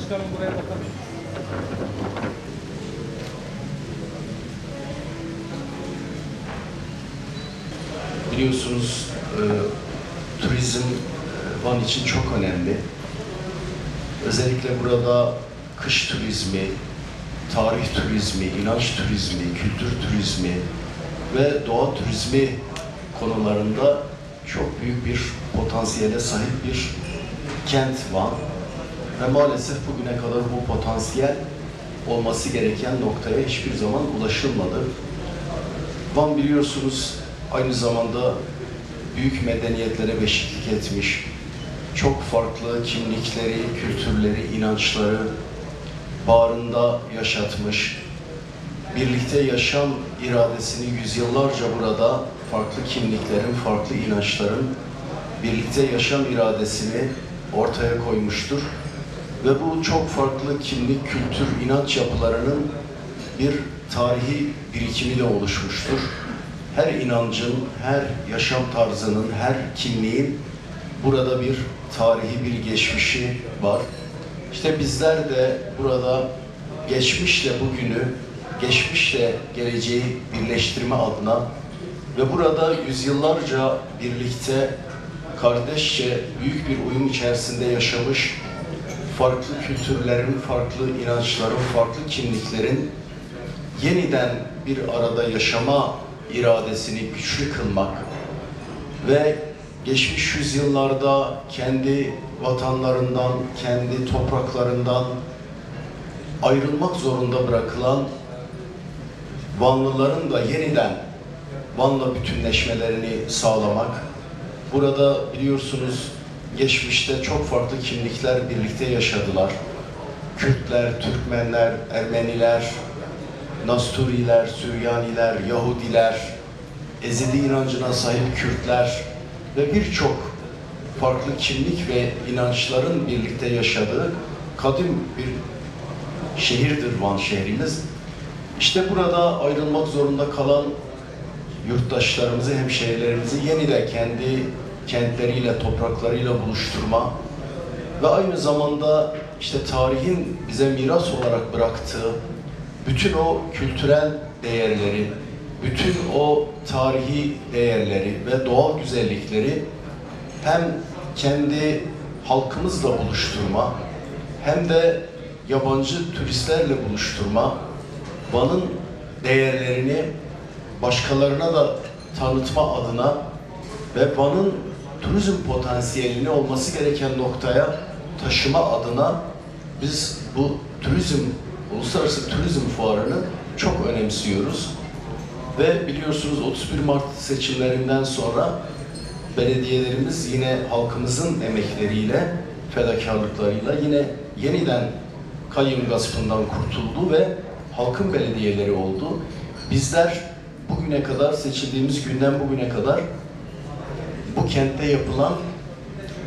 Başkanım buraya bakalım. Biliyorsunuz turizm Van için çok önemli. Özellikle burada kış turizmi, tarih turizmi, inanç turizmi, kültür turizmi ve doğa turizmi konularında çok büyük bir potansiyele sahip bir kent Van. Ve maalesef bugüne kadar bu potansiyel olması gereken noktaya hiçbir zaman ulaşılmadı. Van biliyorsunuz aynı zamanda büyük medeniyetlere beşiklik etmiş, çok farklı kimlikleri, kültürleri, inançları bağrında yaşatmış, birlikte yaşam iradesini yüzyıllarca burada farklı kimliklerin, farklı inançların birlikte yaşam iradesini ortaya koymuştur. Ve bu çok farklı kimlik, kültür, inanç yapılarının bir tarihi birikimi de oluşmuştur. Her inancın, her yaşam tarzının, her kimliğin burada bir tarihi bir geçmişi var. İşte bizler de burada geçmişle bugünü, geçmişle geleceği birleştirme adına ve burada yüzyıllarca birlikte, kardeşçe, büyük bir uyum içerisinde yaşamış farklı kültürlerin, farklı inançların, farklı kimliklerin yeniden bir arada yaşama iradesini güçlü kılmak ve geçmiş yüzyıllarda kendi vatanlarından, kendi topraklarından ayrılmak zorunda bırakılan Vanlıların da yeniden Van'la bütünleşmelerini sağlamak. Burada biliyorsunuz geçmişte çok farklı kimlikler birlikte yaşadılar. Kürtler, Türkmenler, Ermeniler, Nasturiler, Süryaniler, Yahudiler, Ezidi inancına sahip Kürtler ve birçok farklı kimlik ve inançların birlikte yaşadığı kadim bir şehirdir Van şehrimiz. İşte burada ayrılmak zorunda kalan yurttaşlarımızı, hemşehrilerimizi yeniden kendi kentleriyle, topraklarıyla buluşturma ve aynı zamanda işte tarihin bize miras olarak bıraktığı bütün o kültürel değerleri, bütün o tarihi değerleri ve doğal güzellikleri hem kendi halkımızla buluşturma hem de yabancı turistlerle buluşturma, Van'ın değerlerini başkalarına da tanıtma adına ve Van'ın turizm potansiyelini olması gereken noktaya taşıma adına biz bu Uluslararası Turizm Fuarı'nı çok önemsiyoruz. Ve biliyorsunuz 31 Mart seçimlerinden sonra belediyelerimiz yine halkımızın emekleriyle, fedakarlıklarıyla yine yeniden kayyum gaspından kurtuldu ve halkın belediyeleri oldu. Bizler bugüne kadar, seçildiğimiz günden bugüne kadar bu kentte yapılan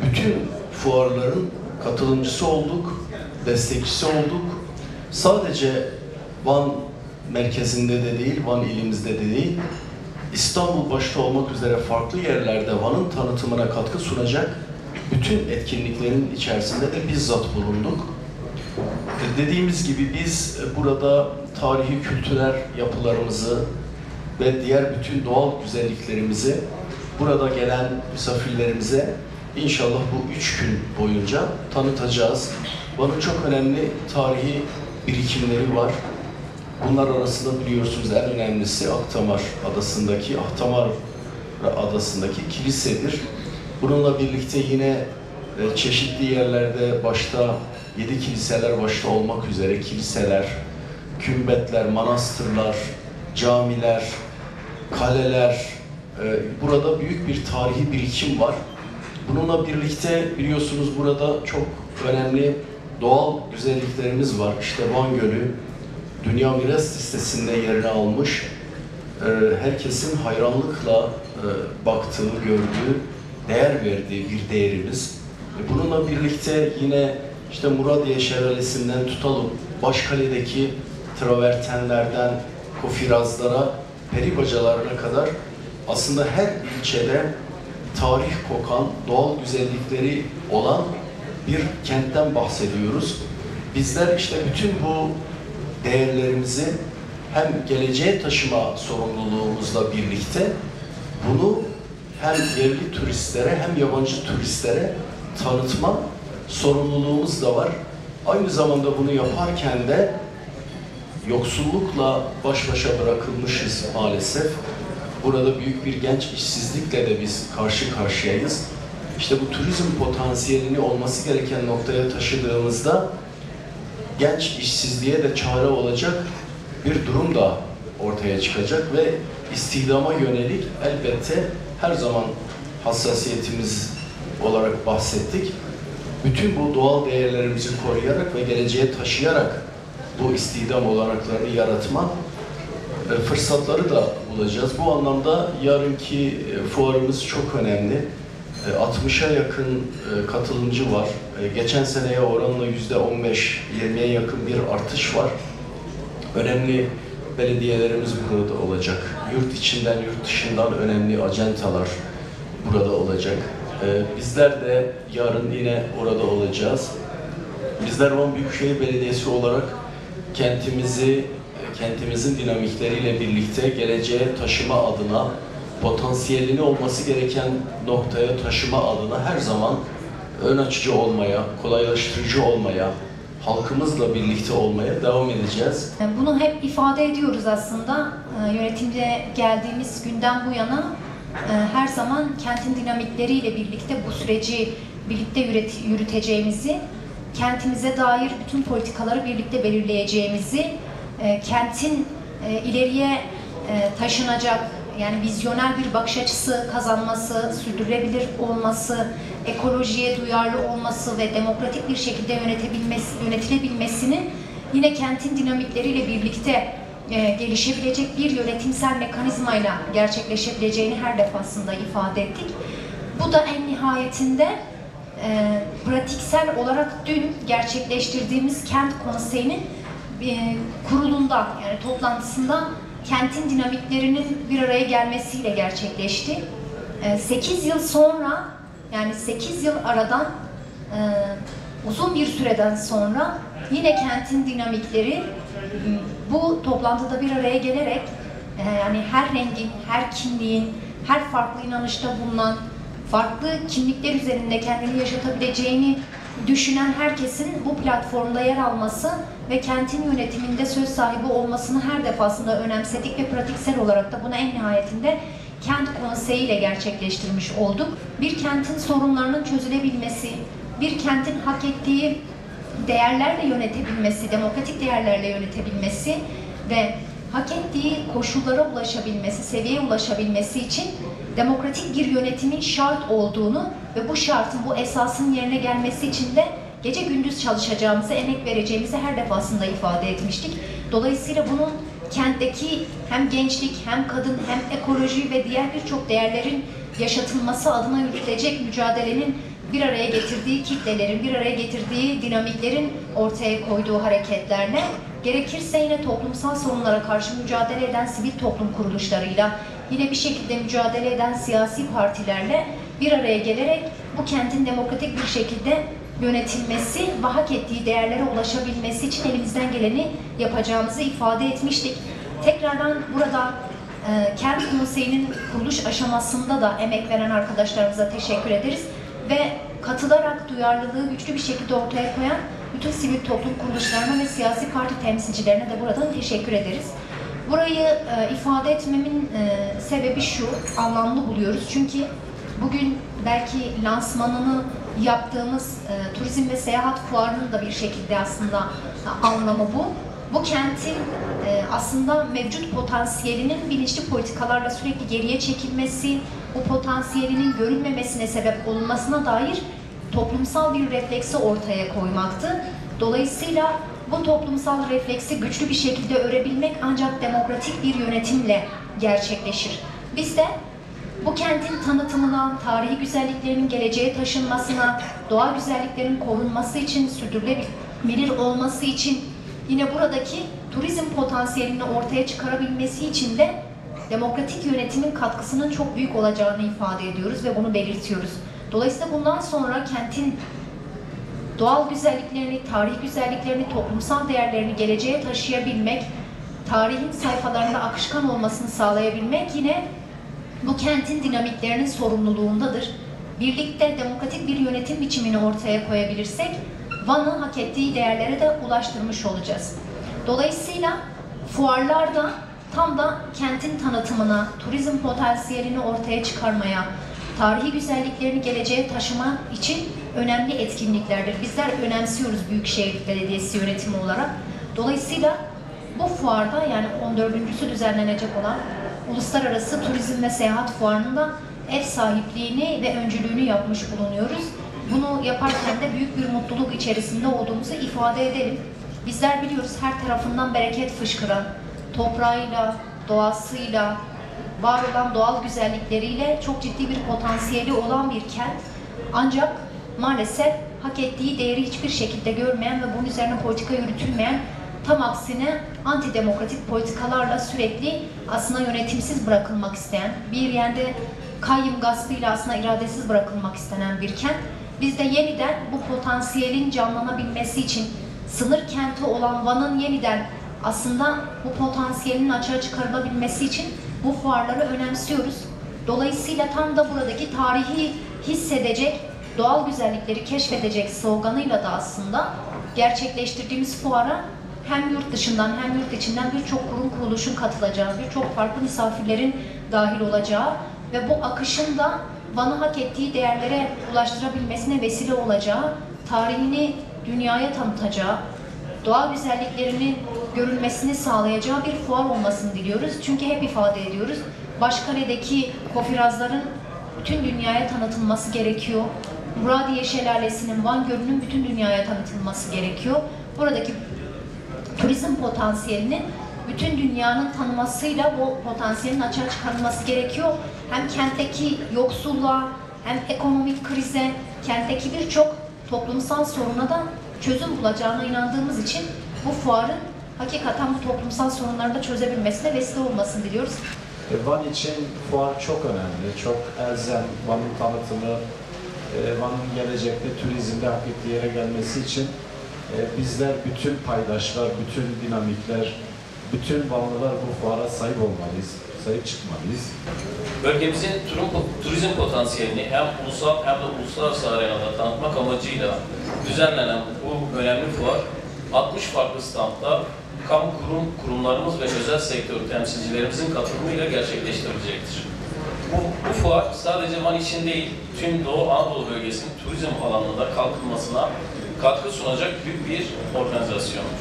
bütün fuarların katılımcısı olduk, destekçisi olduk. Sadece Van merkezinde de değil, Van ilimizde de değil, İstanbul başta olmak üzere farklı yerlerde Van'ın tanıtımına katkı sunacak bütün etkinliklerin içerisinde de bizzat bulunduk. Dediğimiz gibi biz burada tarihi kültürel yapılarımızı ve diğer bütün doğal güzelliklerimizi burada gelen misafirlerimize inşallah bu 3 gün boyunca tanıtacağız. Van'ın çok önemli tarihi birikimleri var. Bunlar arasında biliyorsunuz en önemlisi Akdamar Adası'ndaki kilisedir. Bununla birlikte yine çeşitli yerlerde başta 7 kiliseler başta olmak üzere kiliseler, kümbetler, manastırlar, camiler, kaleler, burada büyük bir tarihi birikim var. Bununla birlikte biliyorsunuz burada çok önemli doğal güzelliklerimiz var. İşte Van Gölü, Dünya Miras Listesi'nde yerini almış, herkesin hayranlıkla baktığı, gördüğü, değer verdiği bir değerimiz. Bununla birlikte yine işte Muradiye Şelalesi'nden tutalım, Başkale'deki travertenlerden Kofirazlara, Peribacalarına kadar aslında her ilçede tarih kokan, doğal güzellikleri olan bir kentten bahsediyoruz. bizler işte bütün bu değerlerimizi hem geleceğe taşıma sorumluluğumuzla birlikte bunu hem yerli turistlere hem yabancı turistlere tanıtma sorumluluğumuz da var. Aynı zamanda bunu yaparken de yoksullukla baş başa bırakılmışız maalesef. Burada büyük bir genç işsizlikle de biz karşı karşıyayız. İşte bu turizm potansiyelini olması gereken noktaya taşıdığımızda genç işsizliğe de çare olacak bir durum da ortaya çıkacak ve istihdama yönelik elbette her zaman hassasiyetimiz olarak bahsettik. Bütün bu doğal değerlerimizi koruyarak ve geleceğe taşıyarak bu istihdam olanaklarını yaratma fırsatları da bulacağız. Bu anlamda yarınki fuarımız çok önemli. 60'a yakın katılımcı var. Geçen seneye oranla %15-20'ye yakın bir artış var. Önemli belediyelerimiz burada olacak. Yurt içinden, yurt dışından önemli acentalar burada olacak. Bizler de yarın yine orada olacağız. Bizler Van Büyükşehir Belediyesi olarak kentimizin dinamikleriyle birlikte geleceğe taşıma adına, potansiyelini olması gereken noktaya taşıma adına her zaman ön açıcı olmaya, kolaylaştırıcı olmaya, halkımızla birlikte olmaya devam edeceğiz. Bunu hep ifade ediyoruz aslında. Yönetimde geldiğimiz günden bu yana her zaman kentin dinamikleriyle birlikte bu süreci birlikte yürüteceğimizi, kentimize dair bütün politikaları birlikte belirleyeceğimizi, kentin ileriye taşınacak, yani vizyoner bir bakış açısı kazanması, sürdürülebilir olması, ekolojiye duyarlı olması ve demokratik bir şekilde yönetilebilmesini yine kentin dinamikleriyle birlikte gelişebilecek bir yönetimsel mekanizmayla gerçekleşebileceğini her defasında ifade ettik. Bu da en nihayetinde pratiksel olarak dün gerçekleştirdiğimiz kent konseyinin kurulunda, yani toplantısında kentin dinamiklerinin bir araya gelmesiyle gerçekleşti. 8 yıl sonra, yani 8 yıl aradan uzun bir süreden sonra yine kentin dinamikleri bu toplantıda bir araya gelerek yani her rengin, her kimliğin, her farklı inanışta bulunan, farklı kimlikler üzerinde kendini yaşatabileceğini düşünen herkesin bu platformda yer alması ve kentin yönetiminde söz sahibi olmasını her defasında önemsedik ve pratiksel olarak da bunu en nihayetinde kent konseyi ile gerçekleştirmiş olduk. Bir kentin sorunlarının çözülebilmesi, bir kentin hak ettiği değerlerle yönetebilmesi, demokratik değerlerle yönetebilmesi ve hak ettiği koşullara ulaşabilmesi, seviyeye ulaşabilmesi için demokratik bir yönetimin şart olduğunu ve bu şartın, bu esasın yerine gelmesi için de gece gündüz çalışacağımızı, emek vereceğimizi her defasında ifade etmiştik. Dolayısıyla bunun kentteki hem gençlik, hem kadın, hem ekoloji ve diğer birçok değerlerin yaşatılması adına yürütülecek mücadelenin bir araya getirdiği kitlelerin, bir araya getirdiği dinamiklerin ortaya koyduğu hareketlerle, gerekirse yine toplumsal sorunlara karşı mücadele eden sivil toplum kuruluşlarıyla, yine bir şekilde mücadele eden siyasi partilerle bir araya gelerek bu kentin demokratik bir şekilde yönetilmesi ve hak ettiği değerlere ulaşabilmesi için elimizden geleni yapacağımızı ifade etmiştik. Tekrardan burada kent konseyinin kuruluş aşamasında da emek veren arkadaşlarımıza teşekkür ederiz ve katılarak duyarlılığı güçlü bir şekilde ortaya koyan bütün sivil toplum kuruluşlarına ve siyasi parti temsilcilerine de buradan teşekkür ederiz. Burayı ifade etmemin sebebi şu, anlamlı buluyoruz. Çünkü bugün belki lansmanını yaptığımız turizm ve seyahat fuarının da bir şekilde aslında anlamı bu. Bu kentin aslında mevcut potansiyelinin bilinçli politikalarla sürekli geriye çekilmesi, bu potansiyelinin görülmemesine sebep olunmasına dair toplumsal bir refleksi ortaya koymaktı. Dolayısıyla bu toplumsal refleksi güçlü bir şekilde örebilmek ancak demokratik bir yönetimle gerçekleşir. Biz de bu kentin tanıtımına, tarihi güzelliklerinin geleceğe taşınmasına, doğal güzelliklerin korunması için, sürdürülebilir olması için, yine buradaki turizm potansiyelini ortaya çıkarabilmesi için de demokratik yönetimin katkısının çok büyük olacağını ifade ediyoruz ve bunu belirtiyoruz. Dolayısıyla bundan sonra kentin doğal güzelliklerini, tarihi güzelliklerini, toplumsal değerlerini geleceğe taşıyabilmek, tarihin sayfalarında akışkan olmasını sağlayabilmek yine bu kentin dinamiklerinin sorumluluğundadır. Birlikte demokratik bir yönetim biçimini ortaya koyabilirsek, Van'ı hak ettiği değerlere de ulaştırmış olacağız. Dolayısıyla fuarlarda tam da kentin tanıtımına, turizm potansiyelini ortaya çıkarmaya, tarihi güzelliklerini geleceğe taşıma için önemli etkinliklerdir. Bizler önemsiyoruz Büyükşehir Belediyesi yönetimi olarak. Dolayısıyla bu fuarda, yani 14.'sü düzenlenecek olan Uluslararası Turizm ve Seyahat Fuarı'nda ev sahipliğini ve öncülüğünü yapmış bulunuyoruz. Bunu yaparken de büyük bir mutluluk içerisinde olduğumuzu ifade edelim. Bizler biliyoruz, her tarafından bereket fışkıran, toprağıyla, doğasıyla, var olan doğal güzellikleriyle çok ciddi bir potansiyeli olan bir kent. Ancak maalesef hak ettiği değeri hiçbir şekilde görmeyen ve bunun üzerine politika yürütülmeyen, tam aksine antidemokratik politikalarla sürekli aslında yönetimsiz bırakılmak isteyen, bir yerde kayyum gaspıyla aslında iradesiz bırakılmak istenen bir kent. Biz de yeniden bu potansiyelin canlanabilmesi için sınır kenti olan Van'ın yeniden aslında bu potansiyelin açığa çıkarılabilmesi için bu fuarları önemsiyoruz. Dolayısıyla tam da buradaki tarihi hissedecek, doğal güzellikleri keşfedecek sloganıyla da aslında gerçekleştirdiğimiz fuara hem yurt dışından hem yurt içinden birçok kurum kuruluşun katılacağı, birçok farklı misafirlerin dahil olacağı ve bu akışın da Van'ı hak ettiği değerlere ulaştırabilmesine vesile olacağı, tarihini dünyaya tanıtacağı, doğal güzelliklerinin görülmesini sağlayacağı bir fuar olmasını diliyoruz. Çünkü hep ifade ediyoruz, Başkale'deki kofirazların bütün dünyaya tanıtılması gerekiyor. Muradiye Şelalesi'nin, Van Gölü'nün bütün dünyaya tanıtılması gerekiyor. Buradaki turizm potansiyelinin bütün dünyanın tanımasıyla bu potansiyelin açığa çıkarılması gerekiyor. Hem kentteki yoksulluğa, hem ekonomik krize, kentteki birçok toplumsal soruna da çözüm bulacağına inandığımız için bu fuarın hakikaten bu toplumsal sorunları da çözebilmesine vesile olmasını diliyoruz. Van için fuar çok önemli, çok elzem. Van'ın tanıtımı, Van'ın gelecekte turizmde hak ettiği yere gelmesi için bizler, bütün paydaşlar, bütün dinamikler, bütün Vanlılar bu fuara sahip olmalıyız, sahip çıkmalıyız. Bölgemizin turizm potansiyelini hem ulusal hem de uluslararası arenada tanıtmak amacıyla düzenlenen bu önemli fuar, 60 farklı standla kamu kurumlarımız ve özel sektör temsilcilerimizin katılımıyla gerçekleştirilecektir. Bu fuar sadece Van için değil, tüm Doğu Anadolu bölgesinin turizm alanında kalkınmasına katkı sunacak büyük bir organizasyondur.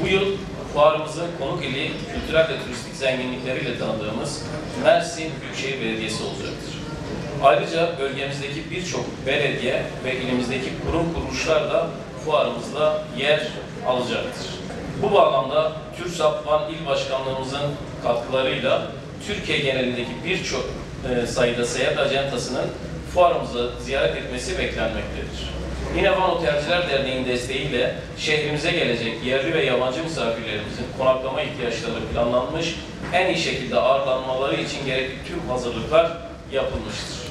Bu yıl fuarımızın konuk ili kültürel ve turistik zenginlikleriyle tanıdığımız Mersin Büyükşehir Belediyesi olacaktır. Ayrıca bölgemizdeki birçok belediye ve ilimizdeki kurum kuruluşlar da fuarımızda yer alacaktır. Bu bağlamda TÜRSAP Van İl Başkanlığımızın katkılarıyla Türkiye genelindeki birçok sayıda seyahat ajantasının fuarımızı ziyaret etmesi beklenmektedir. Yine Van Otelciler Derneği'nin desteğiyle şehrimize gelecek yerli ve yabancı misafirlerimizin konaklama ihtiyaçları planlanmış, en iyi şekilde ağırlanmaları için gerekli tüm hazırlıklar yapılmıştır.